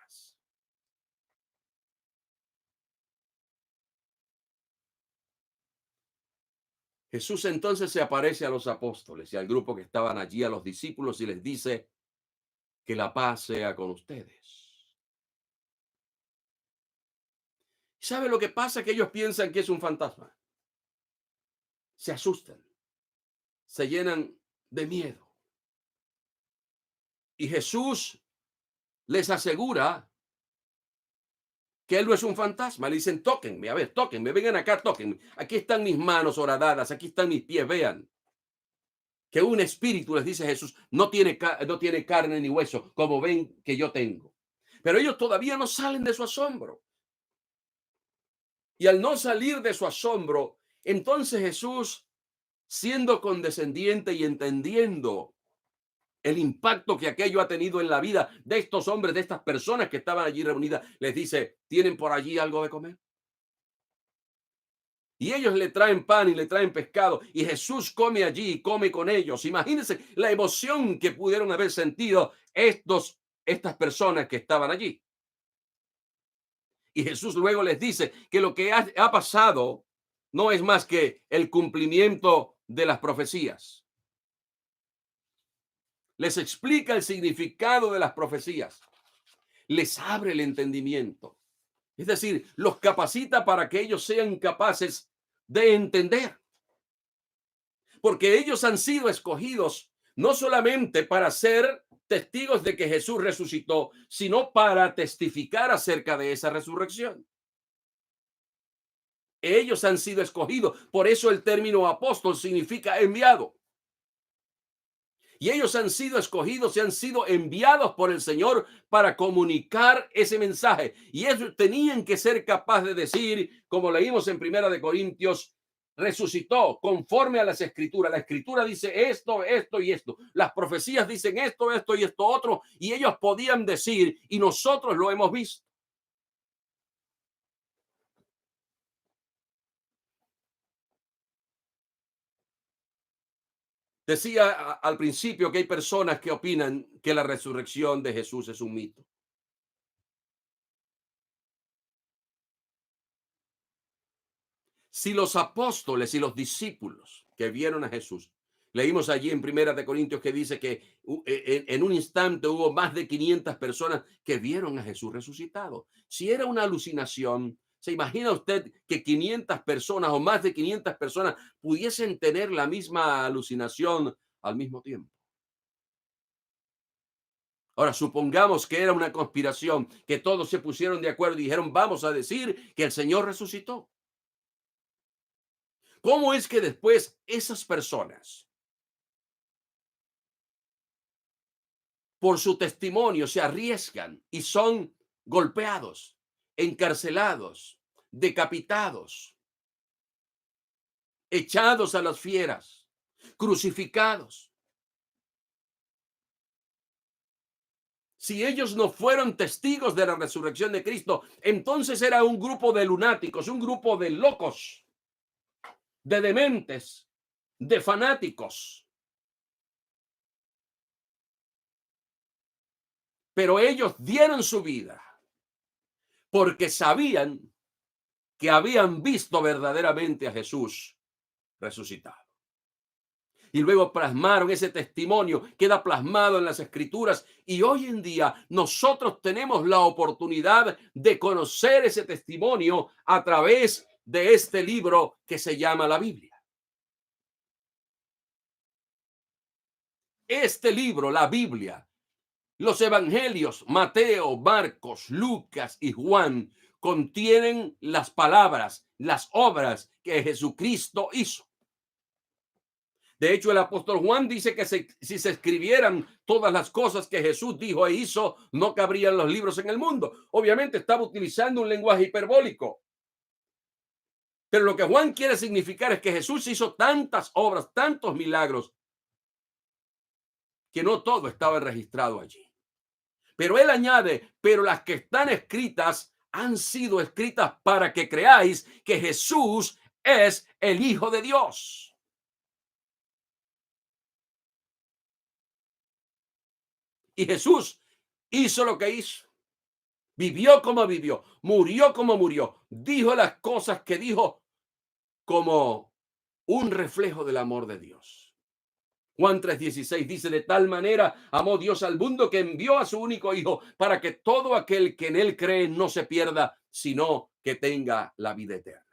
Jesús entonces se aparece a los apóstoles y al grupo que estaban allí, a los discípulos, y les dice que la paz sea con ustedes. ¿Sabe lo que pasa? Que ellos piensan que es un fantasma. Se asustan, se llenan de miedo. Y Jesús les asegura que él no es un fantasma. Le dicen, tóquenme, a ver, tóquenme, vengan acá, tóquenme. Aquí están mis manos horadadas, aquí están mis pies, vean. Que un espíritu, les dice Jesús, no tiene carne ni hueso, como ven que yo tengo. Pero ellos todavía no salen de su asombro. Y al no salir de su asombro, entonces Jesús, siendo condescendiente y entendiendo el impacto que aquello ha tenido en la vida de estos hombres, de estas personas que estaban allí reunidas, les dice, ¿tienen por allí algo de comer? Y ellos le traen pan y le traen pescado y Jesús come allí y come con ellos. Imagínense la emoción que pudieron haber sentido estas personas que estaban allí. Y Jesús luego les dice que lo que ha pasado no es más que el cumplimiento de las profecías. Les explica el significado de las profecías. Les abre el entendimiento. Es decir, los capacita para que ellos sean capaces de entender. Porque ellos han sido escogidos no solamente para ser testigos de que Jesús resucitó, sino para testificar acerca de esa resurrección. Ellos han sido escogidos. Por eso el término apóstol significa enviado. Y ellos han sido escogidos y han sido enviados por el Señor para comunicar ese mensaje. Y ellos tenían que ser capaces de decir, como leímos en Primera de Corintios, resucitó conforme a las escrituras. La escritura dice esto, esto y esto. Las profecías dicen esto, esto y esto otro. Y ellos podían decir, y nosotros lo hemos visto. Decía al principio que hay personas que opinan que la resurrección de Jesús es un mito. Si los apóstoles y los discípulos que vieron a Jesús, leímos allí en Primera de Corintios que dice que en un instante hubo más de 500 personas que vieron a Jesús resucitado. Si era una alucinación, ¿se imagina usted que 500 personas o más de 500 personas pudiesen tener la misma alucinación al mismo tiempo? Ahora, supongamos que era una conspiración, que todos se pusieron de acuerdo y dijeron, vamos a decir que el Señor resucitó. ¿Cómo es que después esas personas, por su testimonio, se arriesgan y son golpeados, encarcelados, decapitados, echados a las fieras, crucificados? Si ellos no fueron testigos de la resurrección de Cristo, entonces era un grupo de lunáticos, un grupo de locos, de dementes, de fanáticos. Pero ellos dieron su vida porque sabían que habían visto verdaderamente a Jesús resucitado. Y luego plasmaron ese testimonio, queda plasmado en las escrituras. Y hoy en día nosotros tenemos la oportunidad de conocer ese testimonio a través de este libro que se llama la Biblia. Este libro, la Biblia, los evangelios, Mateo, Marcos, Lucas y Juan, contienen las palabras, las obras que Jesucristo hizo. De hecho, el apóstol Juan dice que si se escribieran todas las cosas que Jesús dijo e hizo, no cabrían los libros en el mundo. Obviamente estaba utilizando un lenguaje hiperbólico. Pero lo que Juan quiere significar es que Jesús hizo tantas obras, tantos milagros, que no todo estaba registrado allí. Pero él añade, pero las que están escritas han sido escritas para que creáis que Jesús es el Hijo de Dios. Y Jesús hizo lo que hizo, vivió como vivió, murió como murió, dijo las cosas que dijo como un reflejo del amor de Dios. Juan 3:16 dice, de tal manera amó Dios al mundo que envió a su único hijo para que todo aquel que en él cree no se pierda, sino que tenga la vida eterna.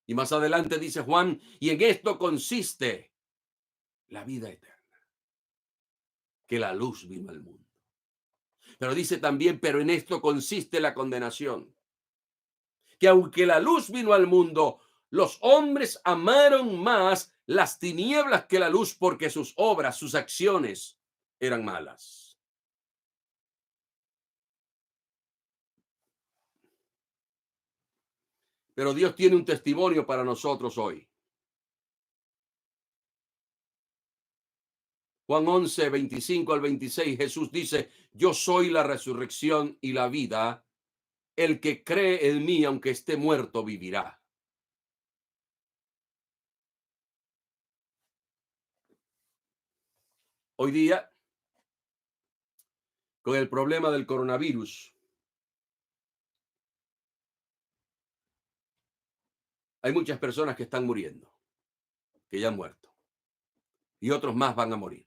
Y más adelante dice Juan, y en esto consiste la vida eterna, que la luz vino al mundo. Pero dice también, pero en esto consiste la condenación, que aunque la luz vino al mundo, los hombres amaron más las tinieblas que la luz porque sus obras, sus acciones eran malas. Pero Dios tiene un testimonio para nosotros hoy. Juan 11:25 al 26, Jesús dice, yo soy la resurrección y la vida. El que cree en mí, aunque esté muerto, vivirá. Hoy día, con el problema del coronavirus, hay muchas personas que están muriendo, que ya han muerto, y otros más van a morir.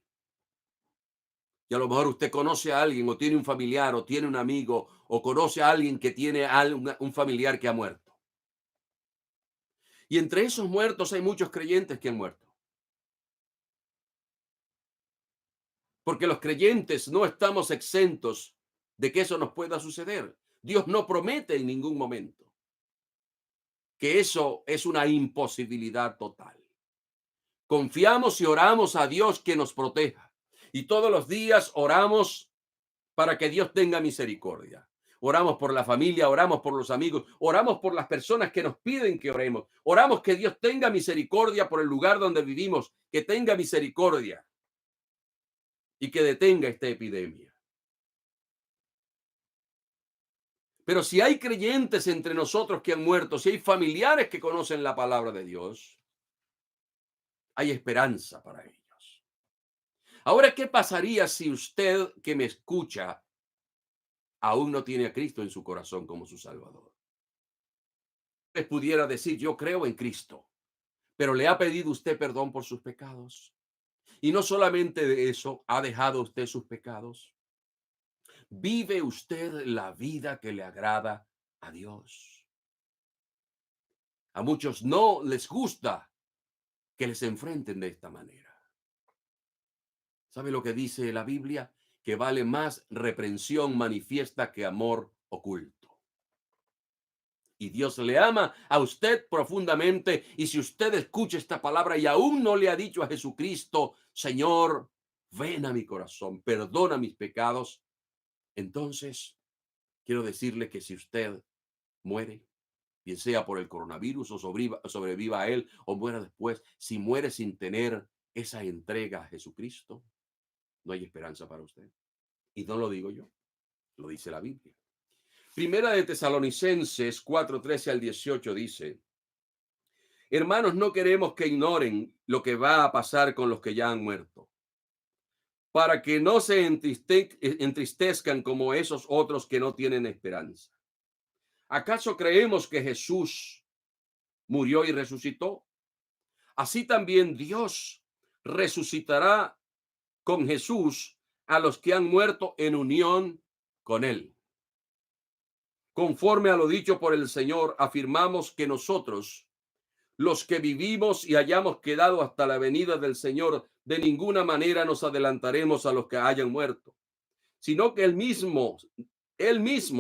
Y a lo mejor usted conoce a alguien, o tiene un familiar, o tiene un amigo, o conoce a alguien que tiene un familiar que ha muerto. Y entre esos muertos hay muchos creyentes que han muerto. Porque los creyentes no estamos exentos de que eso nos pueda suceder. Dios no promete en ningún momento que eso es una imposibilidad total. Confiamos y oramos a Dios que nos proteja. Y todos los días oramos para que Dios tenga misericordia. Oramos por la familia, oramos por los amigos, oramos por las personas que nos piden que oremos. Oramos que Dios tenga misericordia por el lugar donde vivimos, que tenga misericordia y que detenga esta epidemia. Pero si hay creyentes entre nosotros que han muerto, si hay familiares que conocen la palabra de Dios, hay esperanza para ellos. Ahora, ¿qué pasaría si usted que me escucha aún no tiene a Cristo en su corazón como su Salvador? Les pudiera decir, yo creo en Cristo, pero ¿le ha pedido usted perdón por sus pecados? Y no solamente de eso, ¿ha dejado usted sus pecados? ¿Vive usted la vida que le agrada a Dios? A muchos no les gusta que les enfrenten de esta manera. ¿Sabe lo que dice la Biblia? Que vale más reprensión manifiesta que amor oculto. Y Dios le ama a usted profundamente. Y si usted escucha esta palabra y aún no le ha dicho a Jesucristo, Señor, ven a mi corazón, perdona mis pecados, entonces quiero decirle que si usted muere, bien sea por el coronavirus o sobreviva a él o muera después, si muere sin tener esa entrega a Jesucristo, no hay esperanza para usted. Y no lo digo yo, lo dice la Biblia. Primera de Tesalonicenses 4:13 al 18 dice, hermanos, no queremos que ignoren lo que va a pasar con los que ya han muerto, para que no se entristezcan como esos otros que no tienen esperanza. ¿Acaso creemos que Jesús murió y resucitó? Así también Dios resucitará con Jesús a los que han muerto en unión con él. Conforme a lo dicho por el Señor, afirmamos que nosotros, los que vivimos y hayamos quedado hasta la venida del Señor, de ninguna manera nos adelantaremos a los que hayan muerto, sino que Él mismo,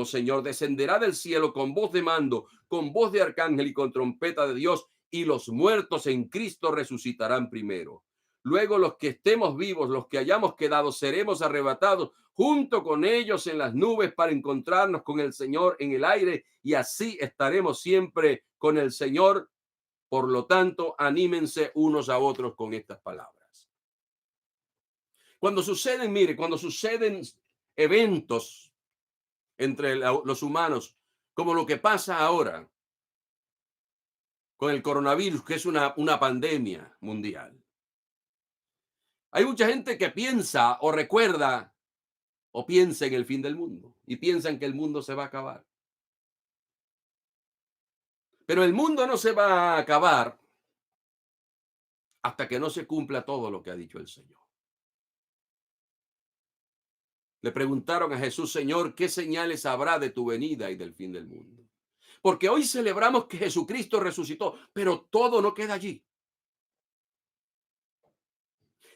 Señor, descenderá del cielo con voz de mando, con voz de arcángel y con trompeta de Dios, y los muertos en Cristo resucitarán primero. Luego los que estemos vivos, los que hayamos quedado, seremos arrebatados junto con ellos en las nubes para encontrarnos con el Señor en el aire, y así estaremos siempre con el Señor. Por lo tanto, anímense unos a otros con estas palabras. Cuando suceden eventos entre los humanos, como lo que pasa ahora con el coronavirus, que es una pandemia mundial. Hay mucha gente que piensa o recuerda o piensa en el fin del mundo y piensan que el mundo se va a acabar. Pero el mundo no se va a acabar hasta que no se cumpla todo lo que ha dicho el Señor. Le preguntaron a Jesús: Señor, ¿qué señales habrá de tu venida y del fin del mundo? Porque hoy celebramos que Jesucristo resucitó, pero todo no queda allí.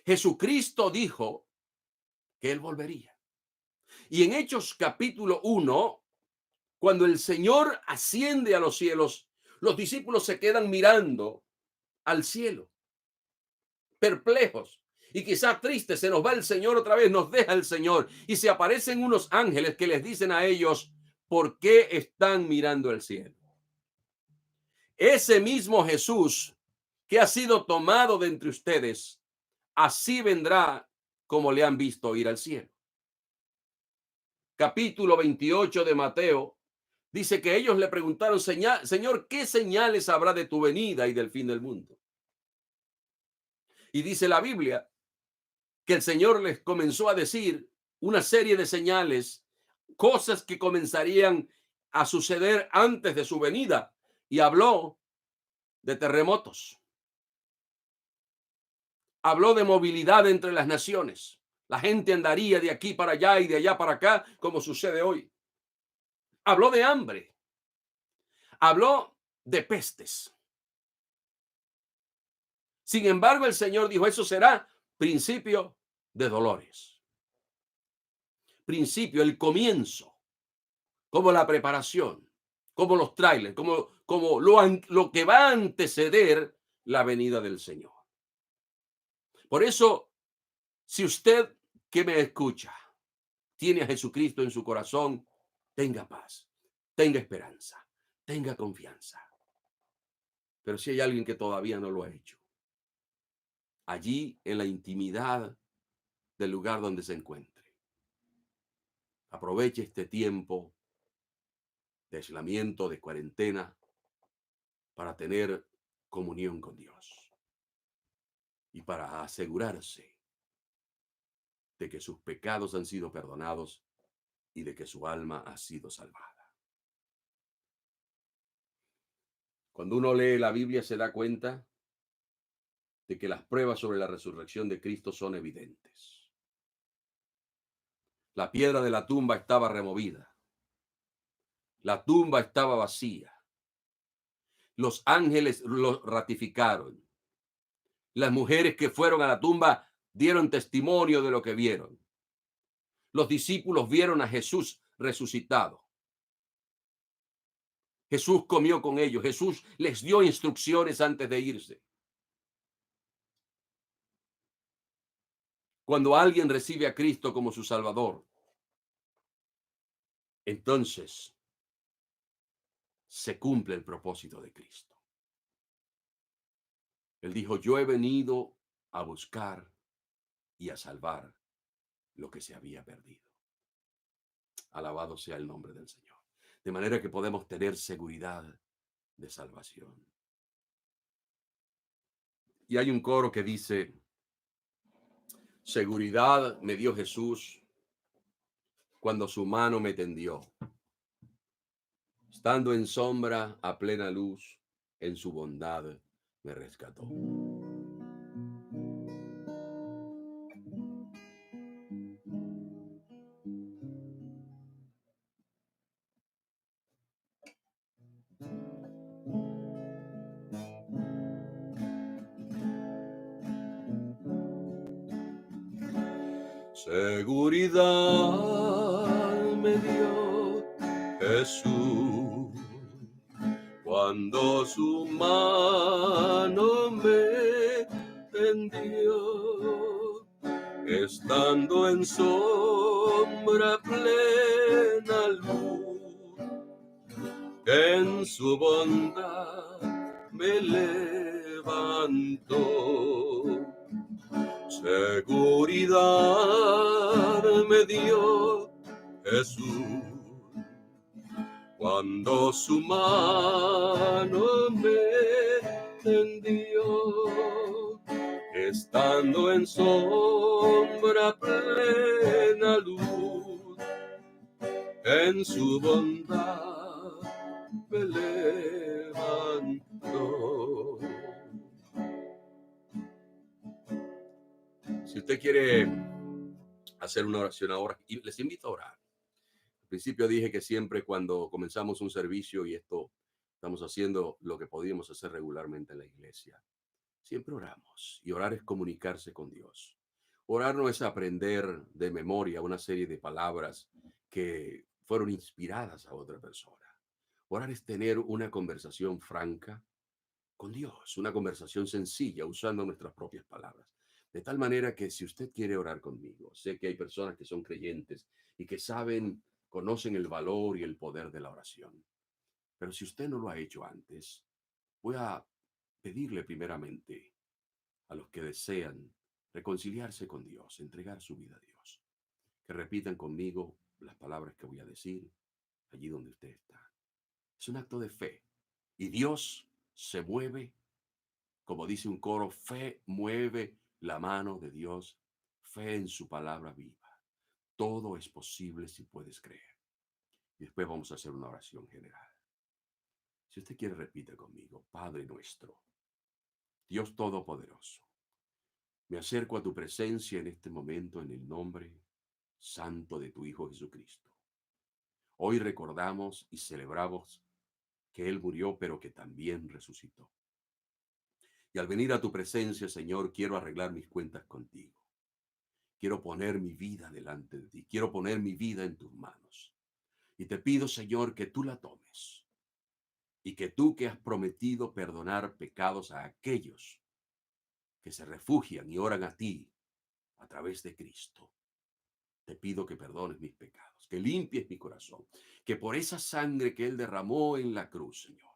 Jesucristo dijo que Él volvería. Y en Hechos capítulo 1, cuando el Señor asciende a los cielos, los discípulos se quedan mirando al cielo, perplejos. Y quizás tristes, se nos va el Señor otra vez, nos deja el Señor. Y se aparecen unos ángeles que les dicen a ellos: ¿por qué están mirando el cielo? Ese mismo Jesús que ha sido tomado de entre ustedes, así vendrá como le han visto ir al cielo. Capítulo 28 de Mateo dice que ellos le preguntaron: Señor, ¿qué señales habrá de tu venida y del fin del mundo? Y dice la Biblia que el Señor les comenzó a decir una serie de señales, cosas que comenzarían a suceder antes de su venida. Y habló de terremotos, habló de movilidad entre las naciones. La gente andaría de aquí para allá y de allá para acá, como sucede hoy. Habló de hambre, habló de pestes. Sin embargo, el Señor dijo: eso será principio de dolores. Principio, el comienzo, como la preparación, como los trailers, como lo que va a anteceder la venida del Señor. Por eso, si usted que me escucha tiene a Jesucristo en su corazón, tenga paz, tenga esperanza, tenga confianza. Pero si hay alguien que todavía no lo ha hecho, allí en la intimidad del lugar donde se encuentre, aproveche este tiempo de aislamiento, de cuarentena, para tener comunión con Dios y para asegurarse de que sus pecados han sido perdonados y de que su alma ha sido salvada. Cuando uno lee la Biblia se da cuenta de que las pruebas sobre la resurrección de Cristo son evidentes. La piedra de la tumba estaba removida. La tumba estaba vacía. Los ángeles lo ratificaron. Las mujeres que fueron a la tumba dieron testimonio de lo que vieron. Los discípulos vieron a Jesús resucitado. Jesús comió con ellos. Jesús les dio instrucciones antes de irse. Cuando alguien recibe a Cristo como su Salvador, entonces se cumple el propósito de Cristo. Él dijo: yo he venido a buscar y a salvar lo que se había perdido. Alabado sea el nombre del Señor. De manera que podemos tener seguridad de salvación. Y hay un coro que dice: seguridad me dio Jesús cuando su mano me tendió. Estando en sombra a plena luz, en su bondad me rescató. Seguridad me dio Jesús cuando su mano me tendió, estando en sombra plena luz, en su bondad me levantó. Seguridad me dio Jesús cuando su mano me tendió, estando en sombra plena luz, en su bondad me levantó. Si usted quiere hacer una oración ahora, y les invito a orar. Al principio dije que siempre cuando comenzamos un servicio, y esto estamos haciendo lo que podíamos hacer regularmente en la iglesia, siempre oramos. Y orar es comunicarse con Dios. Orar no es aprender de memoria una serie de palabras que fueron inspiradas a otra persona. Orar es tener una conversación franca con Dios, una conversación sencilla usando nuestras propias palabras. De tal manera que si usted quiere orar conmigo, sé que hay personas que son creyentes y que saben, conocen el valor y el poder de la oración. Pero si usted no lo ha hecho antes, voy a pedirle primeramente a los que desean reconciliarse con Dios, entregar su vida a Dios, que repitan conmigo las palabras que voy a decir allí donde usted está. Es un acto de fe y Dios se mueve. Como dice un coro, fe mueve la mano de Dios, fe en su palabra viva. Todo es posible si puedes creer. Y después vamos a hacer una oración general. Si usted quiere, repita conmigo, Padre nuestro, Dios Todopoderoso, me acerco a tu presencia en este momento en el nombre santo de tu Hijo Jesucristo. Hoy recordamos y celebramos que Él murió, pero que también resucitó. Y al venir a tu presencia, Señor, quiero arreglar mis cuentas contigo. Quiero poner mi vida delante de ti. Quiero poner mi vida en tus manos. Y te pido, Señor, que tú la tomes. Y que tú que has prometido perdonar pecados a aquellos que se refugian y oran a ti a través de Cristo. Te pido que perdones mis pecados, que limpies mi corazón, que por esa sangre que Él derramó en la cruz, Señor,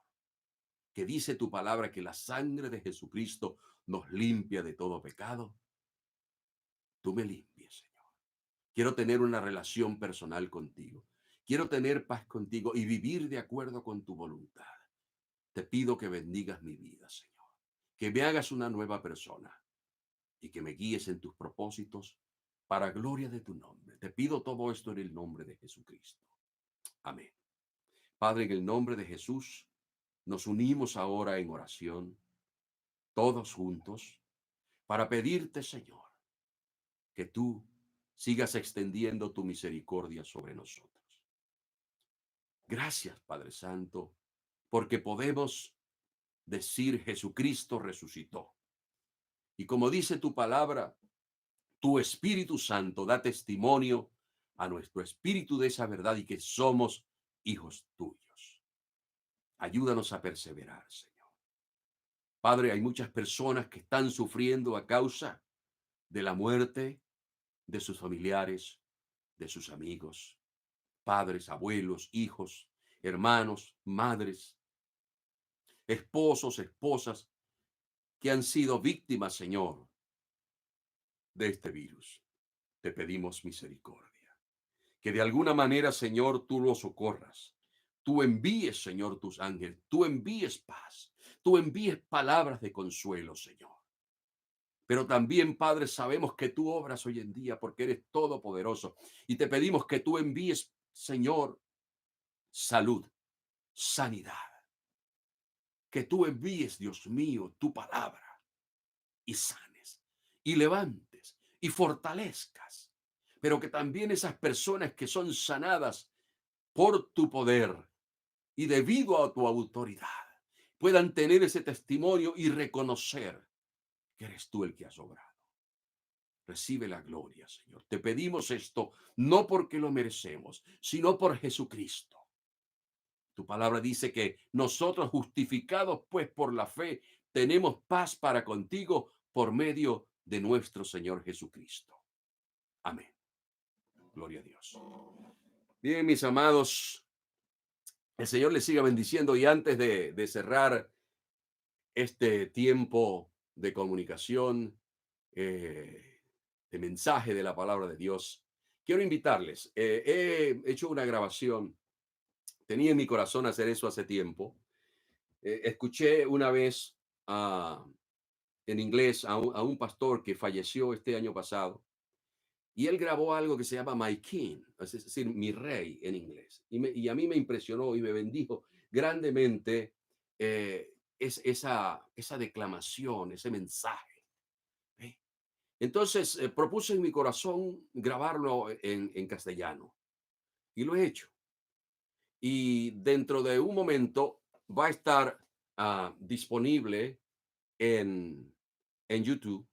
que dice tu palabra que la sangre de Jesucristo nos limpia de todo pecado, tú me limpies, Señor. Quiero tener una relación personal contigo. Quiero tener paz contigo y vivir de acuerdo con tu voluntad. Te pido que bendigas mi vida, Señor. Que me hagas una nueva persona y que me guíes en tus propósitos para gloria de tu nombre. Te pido todo esto en el nombre de Jesucristo. Amén. Padre, en el nombre de Jesús, nos unimos ahora en oración, todos juntos, para pedirte, Señor, que tú sigas extendiendo tu misericordia sobre nosotros. Gracias, Padre Santo, porque podemos decir Jesucristo resucitó. Y como dice tu palabra, tu Espíritu Santo da testimonio a nuestro espíritu de esa verdad y que somos hijos tuyos. Ayúdanos a perseverar, Señor. Padre, hay muchas personas que están sufriendo a causa de la muerte de sus familiares, de sus amigos, padres, abuelos, hijos, hermanos, madres, esposos, esposas que han sido víctimas, Señor, de este virus. Te pedimos misericordia. Que de alguna manera, Señor, tú los socorras. Tú envíes, Señor, tus ángeles. Tú envíes paz. Tú envíes palabras de consuelo, Señor. Pero también, Padre, sabemos que tú obras hoy en día porque eres todopoderoso. Y te pedimos que tú envíes, Señor, salud, sanidad. Que tú envíes, Dios mío, tu palabra y sanes y levantes y fortalezcas. Pero que también esas personas que son sanadas por tu poder y debido a tu autoridad puedan tener ese testimonio y reconocer que eres tú el que has obrado. Recibe la gloria, Señor. Te pedimos esto no porque lo merecemos, sino por Jesucristo. Tu palabra dice que nosotros, justificados pues por la fe, tenemos paz para contigo por medio de nuestro Señor Jesucristo. Amén. Gloria a Dios. Bien, mis amados, el Señor les siga bendiciendo y antes de cerrar este tiempo de comunicación, de mensaje de la palabra de Dios, quiero invitarles. He hecho una grabación, tenía en mi corazón hacer eso hace tiempo. Escuché una vez en inglés a un pastor que falleció este año pasado y él grabó algo que se llama My King, es decir, mi rey en inglés. Y a mí me impresionó y me bendijo grandemente esa declamación, ese mensaje. ¿Eh? Entonces, propuse en mi corazón grabarlo en castellano y lo he hecho. Y dentro de un momento va a estar disponible en, en YouTube.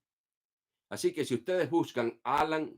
Así que si ustedes buscan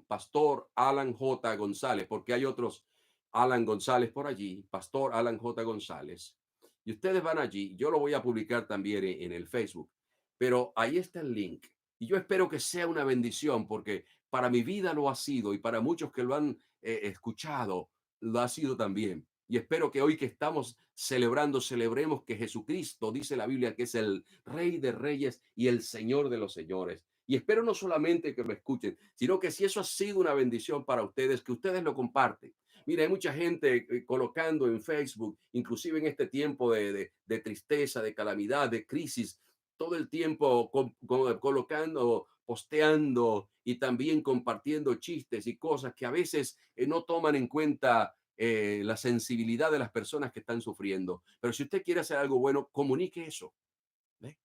Pastor Alan J. González, porque hay otros Alan González por allí, Pastor Alan J. González, y ustedes van allí, yo lo voy a publicar también en el Facebook, pero ahí está el link. Y yo espero que sea una bendición, porque para mi vida lo ha sido y para muchos que lo han escuchado, lo ha sido también. Y espero que hoy que estamos celebrando, celebremos que Jesucristo, dice la Biblia, que es el Rey de Reyes y el Señor de los Señores. Y espero no solamente que lo escuchen, sino que si eso ha sido una bendición para ustedes, que ustedes lo comparten. Mira, hay mucha gente colocando en Facebook, inclusive en este tiempo de tristeza, de calamidad, de crisis, todo el tiempo colocando, posteando y también compartiendo chistes y cosas que a veces no toman en cuenta la sensibilidad de las personas que están sufriendo. Pero si usted quiere hacer algo bueno, comunique eso. ¿Ve?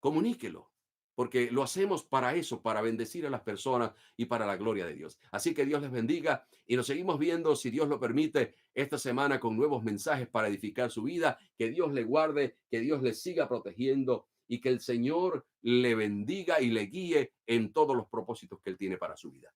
Comuníquelo, porque lo hacemos para eso, para bendecir a las personas y para la gloria de Dios. Así que Dios les bendiga y nos seguimos viendo, si Dios lo permite, esta semana con nuevos mensajes para edificar su vida. Que Dios le guarde, que Dios le siga protegiendo y que el Señor le bendiga y le guíe en todos los propósitos que Él tiene para su vida.